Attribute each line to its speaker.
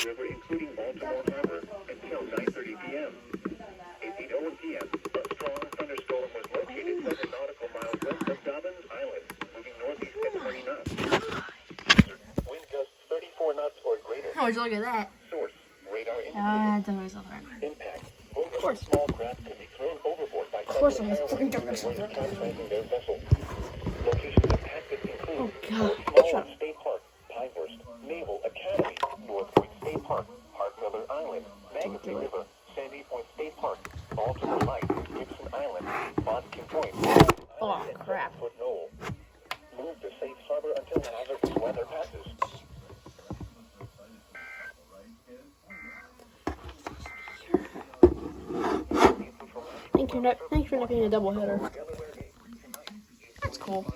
Speaker 1: River, including Baltimore Harbor, until 9:30 p.m. 8:01 p.m. A strong thunderstorm was located 7 nautical miles west of Dobbins Island, moving northeast at 20 knots. Wind gusts 34 knots or greater.
Speaker 2: Oh, would you look at that?
Speaker 1: Source, radar
Speaker 2: Definitely something.
Speaker 1: impact. Of course. Small craft could be thrown overboard by
Speaker 2: Fucking
Speaker 1: their vessel. Locations impacted include
Speaker 2: Oh, God.
Speaker 1: Smallwood State Park, Pinehurst, Naval Academy, North Point State Park, Hartmiller Island, Magazine River, Sandy Point State Park, Baltimore Light, Gibson Island, Bodkin Point,
Speaker 2: Oh, crap.
Speaker 1: Foot Knoll. Move to safe harbor until hazardous weather passes.
Speaker 2: Thank you for not being a double header. That's cool.